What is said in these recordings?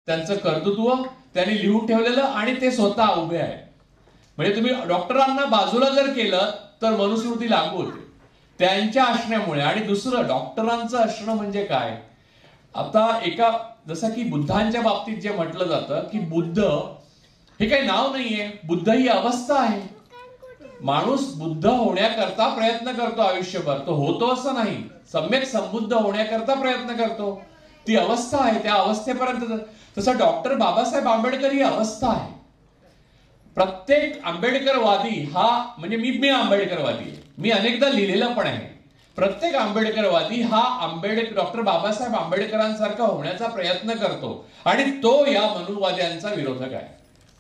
त्यांचं कर्तृत्व त्यांनी लिहून ठेवलेलं आणि ते स्वतः उभे आहे. म्हणजे तुम्ही डॉक्टरांना बाजूला जर केलं तर मनुस्मृती लागू होते त्यांच्या असण्यामुळे. आणि दुसरं, डॉक्टरांचं असणं म्हणजे काय, आता एका जसं की बुद्धांच्या बाबतीत जे म्हटलं जातं की बुद्ध हे काही नाव नाहीये, बुद्ध ही अवस्था आहे. माणूस बुद्ध होण्याकरता प्रयत्न करतो आयुष्यभर, तो होतो असं नाही, सम्यक संबुद्ध होण्याकरता प्रयत्न करतो. ती अवस्था आहे, त्या अवस्थेपर्यंत. तसं डॉक्टर बाबासाहेब आंबेडकर ही अवस्था आहे. प्रत्येक आंबेडकरवादी हा म्हणजे मी आंबेडकरवादी आहे, मी अनेकदा लिहिलेलं पण आहे. प्रत्येक आंबेडकरवादी हा डॉक्टर बाबासाहेब आंबेडकरांसारखा होण्याचा प्रयत्न करतो आणि तो या मनुवाद्यांचा विरोधक आहे,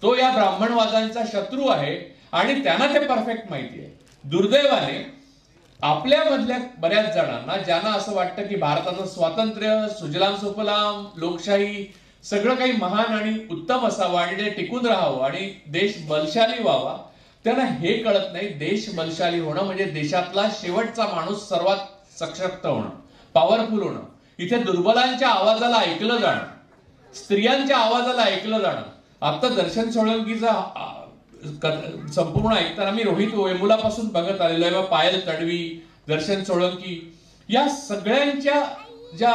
तो या ब्राह्मणवादांचा शत्रू आहे आणि त्यांना ते परफेक्ट माहिती आहे. दुर्दैवाने आपल्यामधल्या बऱ्याच जणांना, ज्यांना असं वाटतं की भारताचं स्वातंत्र्य, सुजलाम सुफलाम, लोकशाही सगळं काही महान आणि उत्तम असावं आणि ते टिकून राहावं आणि देश बलशाली व्हावा, त्यांना हे कळत नाही. देश बलशाली होणं म्हणजे देशातला शेवटचा माणूस सर्वात सशक्त होणं, पॉवरफुल होणं. इथे दुर्बलांच्या आवाजाला ऐकलं जाणं, स्त्रियांच्या आवाजाला ऐकलं जाणं. आता दर्शन सोळंकीचा संपूर्ण ऐकताना मी रोहित वेमुलापासून बघत आलेलो आहे, पायल तडवी, दर्शन सोळंकी, या सगळ्यांच्या ज्या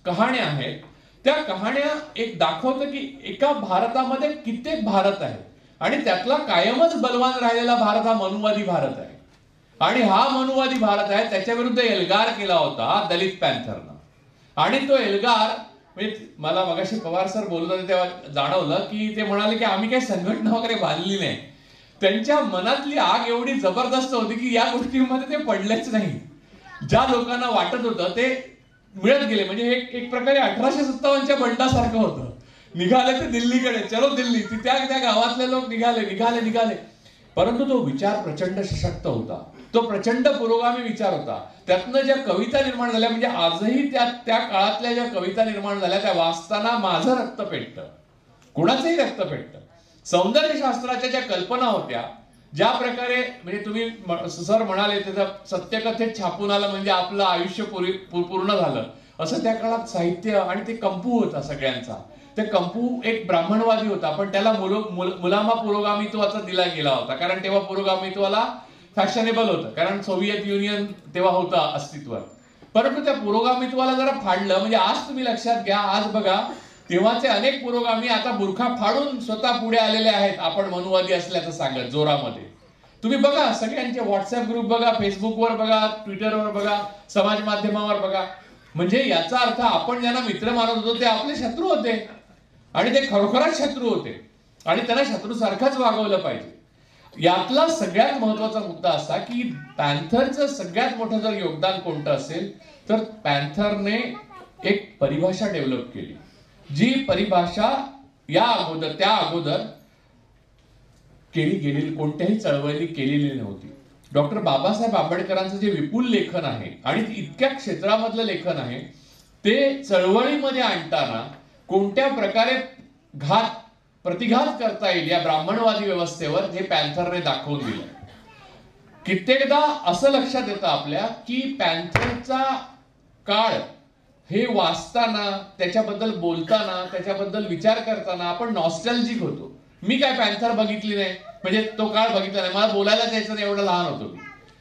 कहाण्या आहेत त्या कहाण्या एक दाखवतं की एका भारतामध्ये कित्येक भारत आहे आणि त्यातला कायमच बलवान राहिलेला भारत हा मनुवादी भारत आहे. आणि हा मनुवादी भारत आहे, त्याच्या विरुद्ध एल्गार केला होता दलित पॅन्थरनं. आणि तो एल्गार म्हणजे मला मगाशी पवार सर बोलत होते तेव्हा जाणवलं की ते म्हणाले की आम्ही काही संघटना वगैरे बांधली नाही. त्यांच्या मनातली आग एवढी जबरदस्त होती की या गोष्टींमध्ये ते पडलेच नाही. ज्या लोकांना वाटत होतं ते मिळत गेले. म्हणजे एक प्रकारे 1857च्या बंडासारखं होतं. निघाले ते दिल्लीकडे, चलो दिल्ली, त्या गावातले लोक निघाले. परंतु तो विचार प्रचंड सशक्त होता, तो प्रचंड पुरोगामी विचार होता. त्यातनं ज्या कविता निर्माण झाल्या, म्हणजे आजही त्या काळातल्या ज्या कविता निर्माण झाल्या त्या वाचताना माझं रक्त पेटतं, कुणाचंही रक्त पेटतं. सौंदर्यशास्त्राच्या ज्या कल्पना होत्या, ज्या प्रकारे म्हणजे तुम्ही सर म्हणाले त्याचं सत्यकथेत छापून आलं म्हणजे आपलं आयुष्य पूर्ण झालं, असं त्या काळात साहित्य आणि ते कंपू होता सगळ्यांचा. ते कंपू एक ब्राह्मणवादी होता, पण त्याला मुलामा पुरोगामित्वाचा दिला गेला होता, कारण तेव्हा पुरोगामित्वाला फॅशनेबल होतं, कारण सोव्हिएत युनियन तेव्हा होतं अस्तित्वात. परंतु त्या पुरोगामित्वाला जरा फाडलं. म्हणजे आज तुम्ही लक्षात घ्या, आज बघा तेव्हाचे अनेक पुरोगामी आता बुरखा फाडून स्वतः पुढे आलेले आहेत आपण मनुवादी असल्याचं सांगत जोरामध्ये. तुम्ही बघा सगळ्यांचे व्हॉट्सअप ग्रुप बघा, फेसबुकवर बघा, ट्विटरवर बघा, समाज माध्यमावर बघा. म्हणजे याचा अर्थ आपण ज्यांना मित्र मानत होतो ते आपले शत्रू होते आणि ते खरोखरच शत्रू होते आणि त्यांना शत्रूसारखंच वागवलं पाहिजे. यातला सगळ्यात महत्वाचा मुद्दा असा की पॅन्थरचं सगळ्यात मोठं जर योगदान कोणतं असेल तर पॅन्थरने एक परिभाषा डेव्हलप केली, जी परिभाषा त्या अगोदर केली गेलेली कोणत्याही चळवळी केलेली नव्हती. डॉक्टर बाबासाहेब आंबेडकरांचं जे विपुल लेखन आहे आणि इतक्या क्षेत्रामधलं लेखन आहे ते चळवळीमध्ये आणताना कोणत्या प्रकारे प्रतिघात करता येईल या ब्राह्मणवादी व्यवस्थेवर हे पॅन्थरने दाखवून दिलं. कित्येकदा असं लक्षात येतं आपल्या की पॅन्थरचा काळ हे वाचताना, त्याच्याबद्दल बोलताना, त्याच्याबद्दल विचार करताना आपण नॉस्टॅल्जिक होतो. मी काय पॅन्थर बघितली नाही, म्हणजे तो काळ बघितला नाही, मला बोलायला जायचं नाही, एवढं लहान होतो मी,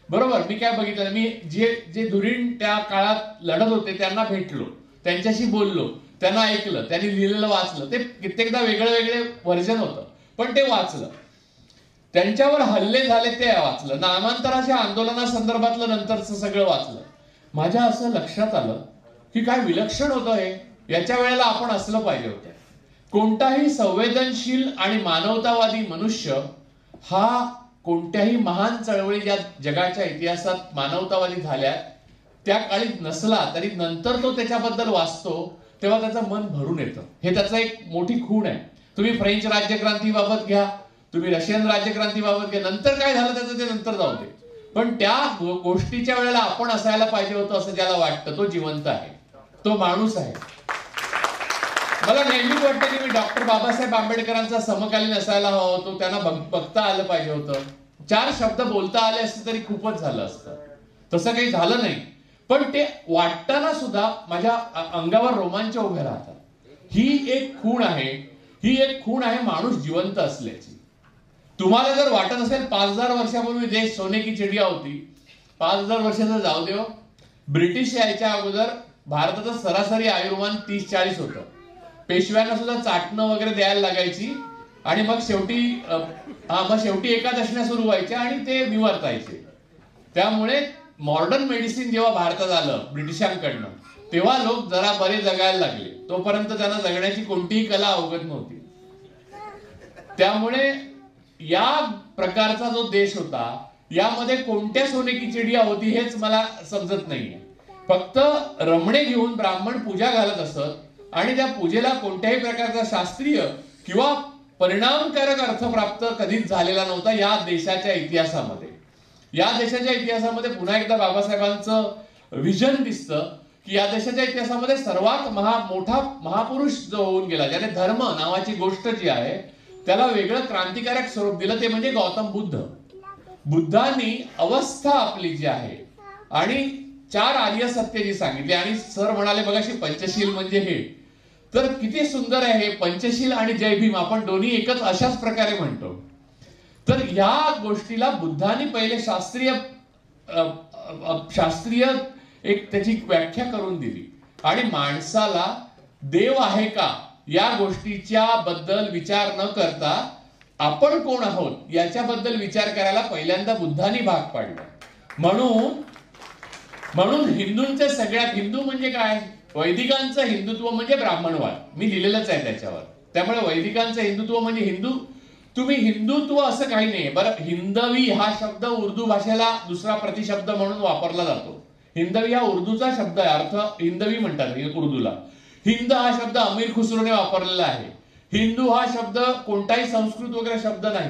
बरोबर. मी काय बघितलं नाही. मी जे धुरीण त्या काळात लढत होते त्यांना भेटलो, त्यांच्याशी बोललो, त्यांना ऐकलं, त्यांनी लिहिलेलं वाचलं. ते कित्येकदा वेगळे व्हर्जन होतं, पण ते वाचलं. त्यांच्यावर हल्ले झाले ते वाचलं, नामांतराच्या आंदोलनासंदर्भातलं नंतरचं सगळं वाचलं. माझ्या असं लक्षात आलं की काय विलक्षण होतं हे, याच्या वेळेला आपण असलं पाहिजे होतं. कोणताही संवेदनशील आणि मानवतावादी मनुष्य हा कोणत्याही महान चळवळी ज्या जगाच्या इतिहासात मानवतावादी झाल्या त्या काळी नसला तरी नंतर तो त्याच्याबद्दल वाचतो तेव्हा त्याचं मन भरून येतं. हे त्याचं एक मोठी खूण आहे. तुम्ही फ्रेंच राज्यक्रांतीबाबत घ्या, तुम्ही रशियन राज्यक्रांतीबाबत घ्या, नंतर काय झालं त्याचं ते नंतर जाऊ दे, पण त्या गोष्टीच्या वेळेला आपण असायला पाहिजे होतं असं ज्याला वाटतं तो जिवंत आहे, तो माणूस आहे. मला नेहमीच वाटतं की मी डॉक्टर बाबासाहेब आंबेडकरांचा समकालीन असायला हवा होतो, त्यांना बघता आलं पाहिजे होतं, 4 शब्द बोलता आले असते तरी खूपच झालं असतं. तसं काही झालं नाही, पण ते वाटताना सुद्धा माझ्या अंगावर रोमांच उभे राहतात. ही एक खूण आहे, ही एक खूण आहे माणूस जिवंत असल्याची. तुम्हाला जर वाटत असेल 5000 वर्षापूर्वी देश सोने की चिडिया होती, 5000 वर्षाचं जाऊ देव. ब्रिटिश यायच्या अगोदर भारताचं सरासरी आयुर्मान 30-40 होतं. पेशव्यांना सुद्धा चाटणं वगैरे द्यायला लागायची आणि मग शेवटी एकादशण्या सुरू व्हायच्या आणि ते निवर्तायचे. त्यामुळे मॉडर्न मेडिसिन जेव्हा भारतात आलं ब्रिटिशांकडनं, तेव्हा लोक जरा बरे जगायला लागले. तोपर्यंत त्यांना जगण्याची कोणतीही कला अवगत नव्हती. त्यामुळे या प्रकारचा जो देश होता, यामध्ये कोणत्या सोने की चिडिया होती हेच मला समजत नाहीये. फक्त रमणे घेऊन ब्राह्मण पूजा घालत असत आणि त्या पूजेला कोणत्याही प्रकारचा शास्त्रीय किंवा परिणामकारक अर्थ प्राप्त कधीच झालेला नव्हता या देशाच्या इतिहासामध्ये. या देशाच्या इतिहासामध्ये पुन्हा एकदा बाबासाहेबांचं विजन दिसतं की या देशाच्या इतिहासामध्ये सर्वात मोठा महापुरुष जो होऊन गेला, ज्याने धर्म नावाची गोष्ट जी आहे त्याला वेगळं क्रांतिकारक स्वरूप दिलं, ते म्हणजे गौतम बुद्ध. बुद्धांनी अवस्था आपली जी आहे आणि 4 आर्य सत्य जी सांगितली, आणि सर म्हणाले बघाशी पंचशील म्हणजे हे, तर किती सुंदर आहे. पंचशील आणि जय भीम आपण दोन्ही एकच अशाच प्रकारे म्हणतो. तर या गोष्टीला बुद्धांनी पहिले शास्त्रीय एक त्याची व्याख्या करून दिली आणि माणसाला देव आहे का या गोष्टीच्या बद्दल विचार न करता आपण कोण आहोत याच्याबद्दल विचार करायला पहिल्यांदा बुद्धांनी भाग पाडलं. म्हणून हिंदूंचे सगळ्यात, हिंदू म्हणजे काय, वैदिकांचं हिंदुत्व म्हणजे ब्राह्मणवाद. मी लिहिलेलंच आहे त्याच्यावर. त्यामुळे वैदिकांचं हिंदुत्व म्हणजे हिंदू. तुम्ही हिंदुत्व असं काही नाही. बरं, हिंदवी हा शब्द उर्दू भाषेला दुसरा प्रतिशब्द म्हणून वापरला जातो. हिंदवी हा उर्दूचा शब्द आहे, अर्थ हिंदवी म्हणतात उर्दूला. हिंद हा शब्द अमीर खुसरोने वापरलेला आहे. हिंदू हा शब्द कोणताही संस्कृत वगैरे शब्द नाही.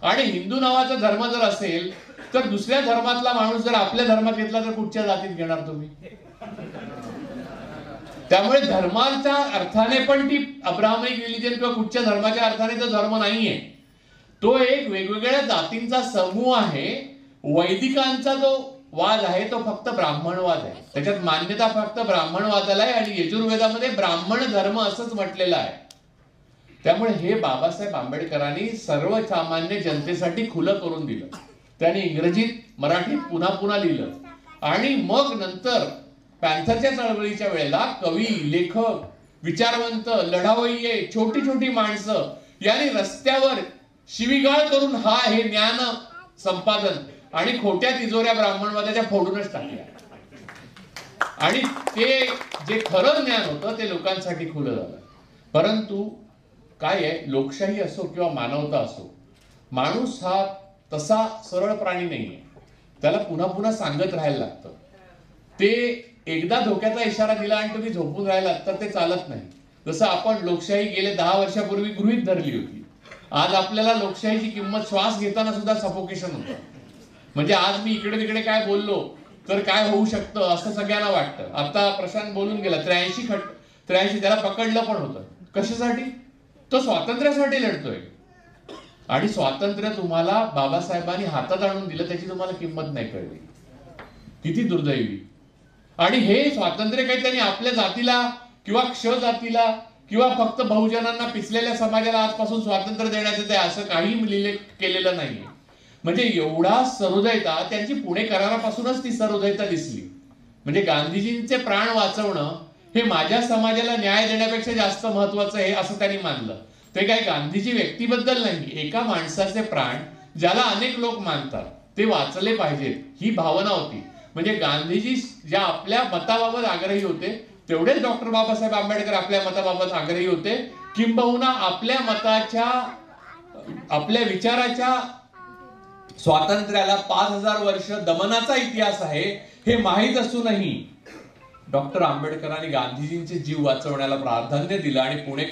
आणि हिंदू नावाचा धर्म जर असेल तर दुसऱ्या धर्मातला माणूस जर आपल्या धर्मात घेतला तर कुठच्या जातीत घेणार तुम्ही? त्यामुळे धर्माच्या अर्थाने पण ती अब्राह्मिक रिलिजन किंवा कुठच्या धर्माच्या अर्थाने तो धर्म नाहीये. तो एक वेगवेगळ्या जातींचा समूह आहे. वैदिकांचा जो वाद आहे तो फक्त ब्राह्मणवाद आहे. त्याच्यात मान्यता फक्त ब्राह्मणवादाला आहे आणि यजुर्वेदामध्ये ब्राह्मण धर्म असंच म्हटलेलं आहे. त्यामुळे हे बाबासाहेब आंबेडकरांनी सर्वसामान्य जनतेसाठी खुलं करून दिलं. त्यांनी इंग्रजीत मराठीत पुन्हा पुन्हा लिहिलं आणि मग नंतर पॅन्थरच्या चळवळीच्या वेळेला कवी, लेखक, विचारवंत, लढावय्ये, छोटी छोटी माणसं यांनी रस्त्यावर शिवीगाळ करून हे ज्ञान संपादन आणि खोट्या तिजोऱ्या ब्राह्मणवादाच्या फोडूनच टाकल्या. आणि ते जे खरं ज्ञान होतं ते लोकांसाठी खुलं झालं. परंतु काय आहे, लोकशाही असो किंवा मानवता असो, माणूस हा तसा सरळ प्राणी नाहीये. त्याला पुन्हा पुन्हा सांगत राहायला लागतं. ते एकदा धोक्याचा इशारा दिला आणि तुम्ही झोपून राहिलात तर ते चालत नाही. जसं आपण लोकशाही गेले 10 वर्षापूर्वी गृहीत धरली होती. आज आपल्याला लोकशाहीची किंमत श्वास घेताना सुद्धा सफोकेशन होतं. म्हणजे आज मी इकडे तिकडे काय बोललो तर काय होऊ शकतं असं सगळ्यांना वाटतं. आता प्रशांत बोलून गेला 83 त्याला पकडलं पण होतं. कशासाठी? तो स्वातंत्र्यासाठी लढतोय. आणि स्वातंत्र्य तुम्हाला बाबासाहेबांनी हातात आणून दिलं, त्याची तुम्हाला किंमत नाही कळली. किती दुर्दैवी. आणि हे स्वातंत्र्य काही त्यांनी आपल्या जातीला किंवा क्ष जातीला किंवा फक्त बहुजनांना पिचलेल्या समाजाला आजपासून स्वातंत्र्य देण्याचं ते असं काही केलेलं नाहीये. म्हणजे एवढा सहृदयता त्यांची पुणे करारापासूनच ती सहृदयता दिसली. म्हणजे गांधीजींचे प्राण वाचवणं हे माझ्या समाजाला न्याय देण्यापेक्षा जास्त महत्वाचं आहे असं त्यांनी मानलं. ते काही गांधीजी व्यक्तीबद्दल नाही, एका माणसाचे प्राण ज्याला अनेक लोक मानतात ते वाचले पाहिजेत ही भावना होती. म्हणजे गांधीजी ज्या आपल्या मताबाबत आग्रही होते तेवढेच डॉक्टर बाबासाहेब आंबेडकर आपल्या मताबाबत आग्रही होते. किंबहुना आपल्या मताच्या, आपल्या विचाराच्या स्वातंत्र्याला 5000 वर्ष दमनाचा इतिहास आहे हे माहीत असूनही डॉक्टर आंबेडकरांनी गांधीजींचे जीव वाचवण्याला प्राधान्य दिलं आणि पुणे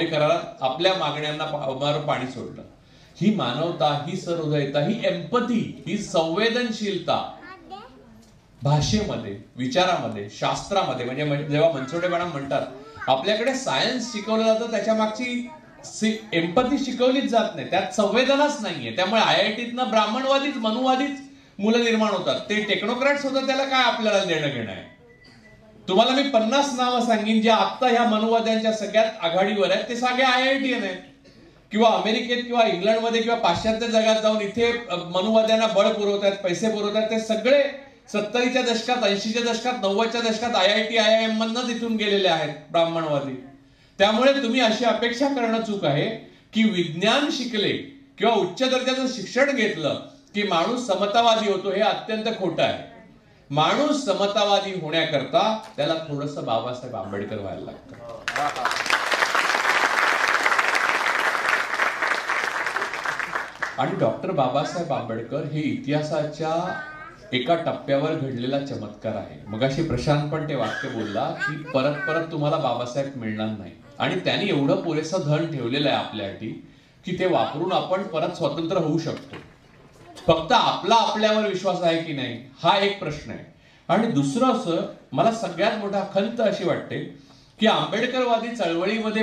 करारात आपल्या मागण्यांना पाणी सोडलं. ही मानवता, ही सहृदयता, ही एम्पथी, ही संवेदनशीलता भाषेमध्ये, विचारामध्ये, शास्त्रामध्ये, म्हणजे जेव्हा मनसोडे मॅडम म्हणतात आपल्याकडे सायन्स शिकवलं जातं त्याच्या मागची एम्पथी शिकवलीच जात नाही, त्यात संवेदनाच नाहीये. त्यामुळे IITतनं ब्राह्मणवादीच, मनुवादीच मुलं निर्माण होतात. ते टेक्नोक्रॅट्स होतात, त्याला काय आपल्याला देणं घेणं आहे. तुम्हाला मी 50 नावं सांगेन जे आता ह्या मनुवाद्यांच्या सगळ्यात आघाडीवर आहेत. ते सगळे IITian आहेत, किंवा अमेरिकेत किंवा इंग्लंडमध्ये किंवा पाश्चात्य जगात जाऊन इथे मनुवाद्यांना बळ पुरवतात, पैसे पुरवतात. ते सगळे 70च्या दशकात, 80च्या दशकात, 90च्या दशकात IIT IIM मधनच इथून गेलेले आहेत ब्राह्मणवादी. त्यामुळे तुम्ही अशी अपेक्षा करणं चूक आहे की विज्ञान शिकले किंवा उच्च दर्जाचं शिक्षण घेतलं की माणूस समतावादी होतो. हे अत्यंत खोटं आहे. माणूस समतावादी होण्याकरता त्याला थोडंसं बाबासाहेब आंबेडकर व्हायला लागतं. आणि डॉक्टर बाबासाहेब आंबेडकर हे इतिहासाच्या एका टप्प्यावर घडलेला चमत्कार आहे. मगाशी प्रशांत पण ते वाक्य बोलला की परत परत तुम्हाला बाबासाहेब मिळणार नाही. आणि त्यांनी एवढं पुरेसं धन ठेवलेलं आहे आपल्यासाठी की ते वापरून आपण परत स्वतंत्र होऊ शकतो. फक्त आपला आपल्यावर विश्वास आहे की नाही हा एक प्रश्न आहे. आणि दुसरं असं, मला सगळ्यात मोठा खंत अशी वाटते की आंबेडकरवादी चळवळीमध्ये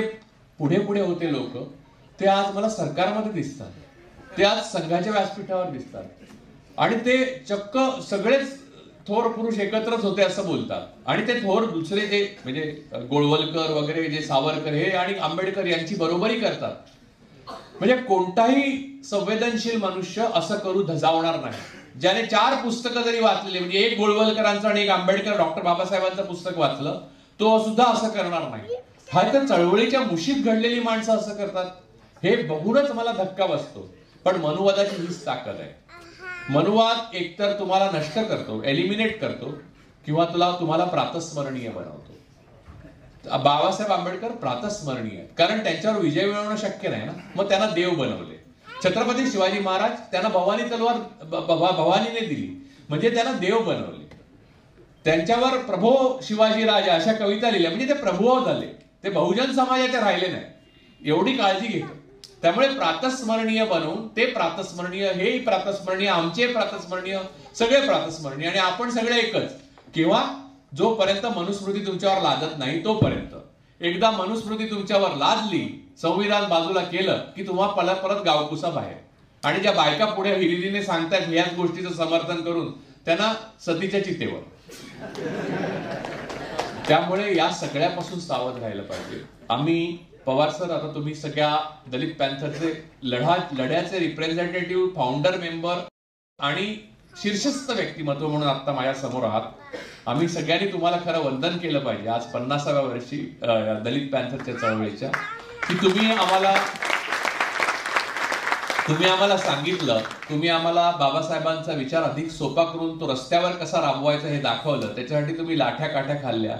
पुढे पुढे होते लोक, ते आज मला सरकारमध्ये दिसतात, ते आज संघाच्या व्यासपीठावर दिसतात. आणि ते चक्क सगळेच थोर पुरुष एकत्रच होते असं बोलतात. आणि ते थोर दुसरे जे म्हणजे गोळवलकर वगैरे, जे सावरकर हे आणि आंबेडकर यांची बरोबरी करतात. म्हणजे कोणताही संवेदनशील मनुष्य असं करू धजावणार नाही. ज्याने 4 पुस्तकं जरी वाचलेली, म्हणजे एक गोळवलकरांचं आणि एक आंबेडकर डॉक्टर बाबासाहेबांचं पुस्तक वाचलं, तो सुद्धा असं करणार नाही. हा तर चळवळीच्या मुशीत घडलेली माणसं असं करतात, हे बघूनच मला धक्का बसतो. पण मनुवादाची हीच ताकद आहे. मनुवाद एकतर तुम्हाला नष्ट करतो, एलिमिनेट करतो, किंवा तुम्हाला प्रातस्मरणीय बनवतो. बाबासाहेब आंबेडकर प्रातस्मरणीय आहेत कारण त्यांच्यावर विजय मिळवणं शक्य नाही ना, मग त्यांना देव बनवले. छत्रपती शिवाजी महाराज त्यांना भवानी तलवार भवानीने दिली, म्हणजे त्यांना देव बनवले. त्यांच्यावर प्रभो शिवाजी राजा अशा कविता लिहिल्या, म्हणजे ते प्रभुव झाले. ते बहुजन समाजाचे राहिले नाही, एवढी काळजी घेतो. त्यामुळे प्रातस्मरणीय बनवून ते प्रातस्मरणीय, हेही प्रातस्मरणीय, आमचे प्रातस्मरणीय, सगळे प्रातस्मरणीय. आणि आपण सगळे एकच. किंवा जोपर्यंत मनुस्मृती तुमच्यावर लादत नाही तोपर्यंत. एकदा मनुस्मृती तुमच्यावर लादली, संविधान बाजूला केलं की तुम्हाला परत गावकुसा बाहेर. आणि ज्या बायका पुढे हिरिरीने सांगतात ह्याच गोष्टीचं समर्थन करून, त्यांना सतीच्या चितेवर. त्यामुळे या सगळ्यापासून सावध राहायला पाहिजे. आम्ही पवार सर, आता तुम्ही सगळ्या दलित पॅन्थरचे लढ्याचे रिप्रेझेंटेटिव्ह, फाउंडर मेंबर आणि शीर्षस्थ व्यक्तिमत्व म्हणून आता माझ्या समोर आहात. आम्ही सगळ्यांनी तुम्हाला खरं वंदन केलं पाहिजे आज 50व्या वर्षी दलित पॅन्थरच्या चळवळीच्या, की तुम्ही आम्हाला सांगितलं, तुम्ही आम्हाला बाबासाहेबांचा विचार अधिक सोपा करून तो रस्त्यावर कसा राबवायचा हे दाखवलं. त्याच्यासाठी तुम्ही लाठ्या काठ्या खाल्ल्या,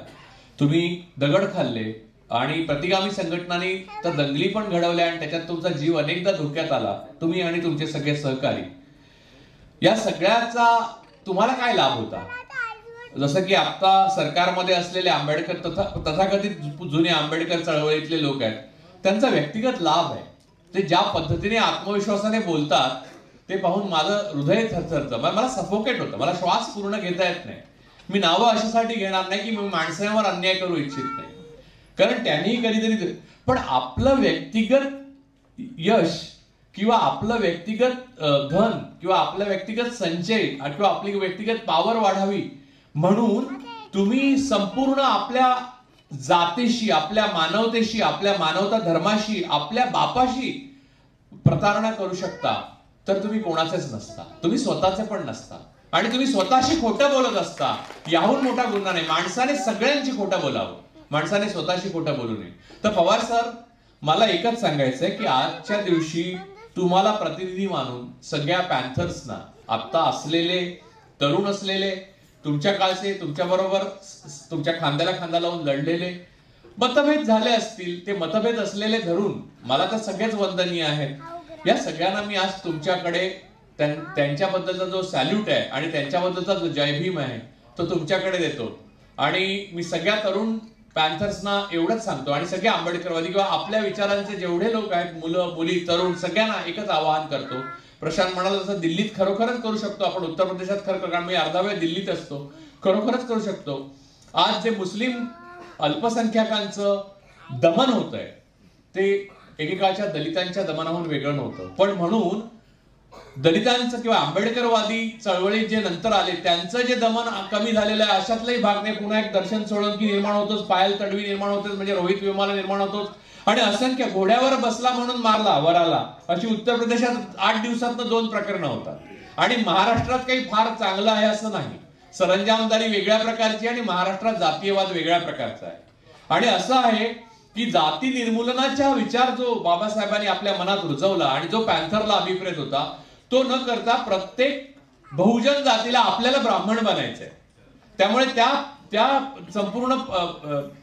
तुम्ही दगड खाल्ले, आणि प्रतिगामी संघटनांनी तर दंगली पण घडवल्या, आणि त्याच्यात तुमचा जीव अनेकदा धोक्यात आला, तुम्ही आणि तुमचे सगळे सहकारी. या सगळ्याचा तुम्हाला काय लाभ होता? जसं की आता सरकारमध्ये असलेले आंबेडकर तथाकथित जुने आंबेडकर चळवळीतले लोक आहेत, त्यांचा व्यक्तिगत लाभ आहे. ते ज्या पद्धतीने आत्मविश्वासाने बोलतात ते पाहून माझं हृदय थरथरतं, मला सफोकेट होतं, मला श्वास पूर्ण घेता येत नाही. मी नावं अशासाठी घेणार नाही की मी माणसांवर अन्याय करू इच्छित नाही, कारण त्यांनी कधीतरी. पण आपलं व्यक्तिगत यश किंवा आपलं व्यक्तिगत धन किंवा आपला व्यक्तिगत संचय किंवा आपली व्यक्तिगत पॉवर वाढावी म्हणून तुम्ही संपूर्ण आपल्या जातीशी, आपल्या मानवतेशी, आपल्या मानवता धर्माशी, आपल्या बापाशी प्रतारणा करू शकता, तर तुम्ही कोणाचेच नसता, तुम्ही स्वतःचे पण नसता. आणि तुम्ही स्वतःशी खोटं बोलत असता, याहून मोठा गुन्हा नाही. माणसाने सगळ्यांची खोटं बोलावं, माणसाने स्वतःशी खोटं बोलू नये. तर पवार सर, मला एकच सांगायचंय की आजच्या दिवशी तुम्हाला प्रतिनिधी मानून सगळ्या पॅन्थर्सना, आता असलेले, तरुण असलेले, तुमच्या काळचे, तुमच्या बरोबर तुमच्या खांद्याला खांदा लावून लढलेले, मतभेद झाले असतील, ते मतभेद असलेले धरून मला तर सगळेच वंदनीय आहेत. या सगळ्यांना मी आज तुमच्याकडे त्यांच्याबद्दलचा जो सॅल्यूट आहे आणि त्यांच्याबद्दलचा जो जय भीम आहे तो तुमच्याकडे देतो. आणि मी सगळ्या तरुण पॅन्थर्सना एवढंच सांगतो, आणि सगळे आंबेडकरवादी किंवा आपल्या विचारांचे जेवढे लोक आहेत, मुलं मुली तरुण, सगळ्यांना एकच आवाहन करतो. प्रशांत म्हणाला तसं दिल्लीत खरोखरच करू शकतो आपण, उत्तर प्रदेशात खरं, कारण मी अर्धा वेळ दिल्लीत असतो, खरोखरच करू शकतो. आज जे मुस्लिम अल्पसंख्याकांचं दमन होत आहे ते एकेकाळच्या दलितांच्या दमनाहून वेगळं नव्हतं, पण म्हणून दलितांचं किंवा आंबेडकरवादी चळवळीत जे नंतर आले त्यांचं जे दमन कमी झालेलं आहे अशातलाही भाग नाही. पुन्हा एक दर्शन सोळंकी निर्माण होतोच, पायल तडवी निर्माण होतोच, म्हणजे रोहित वेमुला निर्माण होतोच, आणि असंख्य घोड्यावर बसला म्हणून मारला वराला अशी उत्तर प्रदेशात 8 दिवसात 2 प्रकरणं होतात. आणि महाराष्ट्रात काही फार चांगलं आहे असं नाही. सरंजामदारी वेगळ्या प्रकारची आणि महाराष्ट्रात जातीयवाद वेगळ्या प्रकारचा आहे. आणि असं आहे की जाती निर्मूलनाचा विचार जो बाबासाहेबांनी आपल्या मनात रुजवला आणि जो पॅन्थरला अभिप्रेत होता तो न करता प्रत्येक बहुजन जातीला आपल्याला ब्राह्मण बनायचंय. त्यामुळे त्या संपूर्ण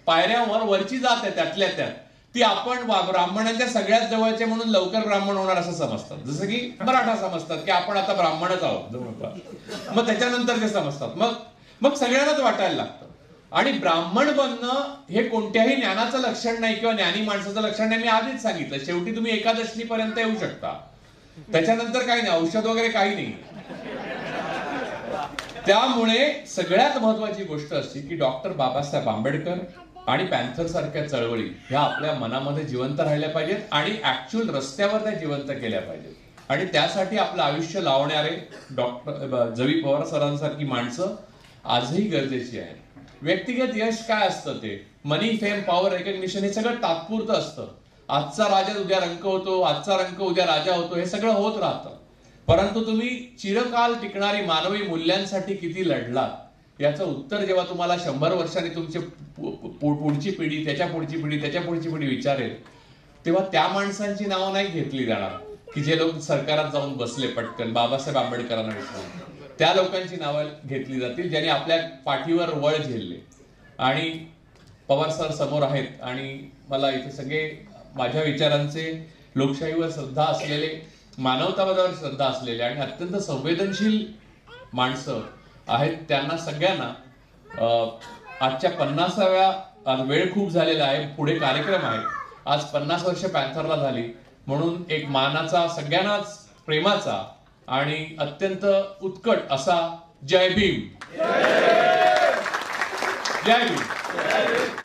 पायऱ्यावर वरची जात आहे त्यातल्या त्यात ती आपण ब्राह्मणांच्या सगळ्यात जवळचे म्हणून लवकर ब्राह्मण होणार असं समजतात. जसं की मराठा समजतात की आपण आता ब्राह्मणच आहोत जवळपास, मग त्याच्यानंतर ते समजतात, मग सगळ्यांनाच वाटायला लागतं. आणि ब्राह्मण बनणं हे कोणत्याही ज्ञानाचं लक्षण नाही किंवा ज्ञानी माणसाचं लक्षण नाही. मी आधीच सांगितलं, शेवटी तुम्ही एकादशनीपर्यंत येऊ शकता, त्याच्यानंतर काही नाही, औषध वगैरे काही नाही. त्यामुळे सगळ्यात महत्वाची गोष्ट अशी की डॉक्टर बाबासाहेब आंबेडकर आणि पॅन्थर सारख्या चळवळी ह्या आपल्या मनामध्ये जिवंत राहिल्या पाहिजेत आणि ऍक्च्युअल रस्त्यावर त्या जिवंत केल्या पाहिजेत. आणि त्यासाठी आपलं आयुष्य लावणारे डॉक्टर जवी पवार सरांसारखी माणसं आजही गरजेची आहेत. व्यक्तिगत यश काय असतं ते मनी, फेम, पॉवर, रेकग्निशन हे सगळं तात्पुरतं असतं. आजचा राजा उद्या रंक होतो, आजचा रंक उद्या राजा होतो, हे सगळं होत राहतं. परंतु तुम्ही चिरकाल टिकणारी मानवी मूल्यांसाठी किती लढलात याचं उत्तर जेव्हा तुम्हाला 100 वर्षांनी तुमची पुढची पिढी, त्याच्या पुढची पिढी, त्याच्या पुढची पिढी विचारेल, तेव्हा त्या माणसांची नावं नाही घेतली जाणार की जे लोक सरकारात जाऊन बसले पटकन बाबासाहेब आंबेडकरांना विसरून. त्या लोकांची नावं घेतली जातील ज्यांनी आपल्या पाठीवर वळ झेलले. आणि पवार सर समोर आहेत आणि मला इथे सगळे माझ्या विचारांचे, लोकशाहीवर श्रद्धा असलेले, मानवतावादावर श्रद्धा असलेले आणि अत्यंत संवेदनशील माणसं आहेत. त्यांना सगळ्यांना आजच्या 50व्या, आज वेळ खूप झालेला आहे, पुढे कार्यक्रम आहे, आज 50 वर्ष पॅन्थरला झाली, म्हणून एक मानाचा, सगळ्यांनाच प्रेमाचा आणि अत्यंत उत्कट असा जय भीम. जय भीम.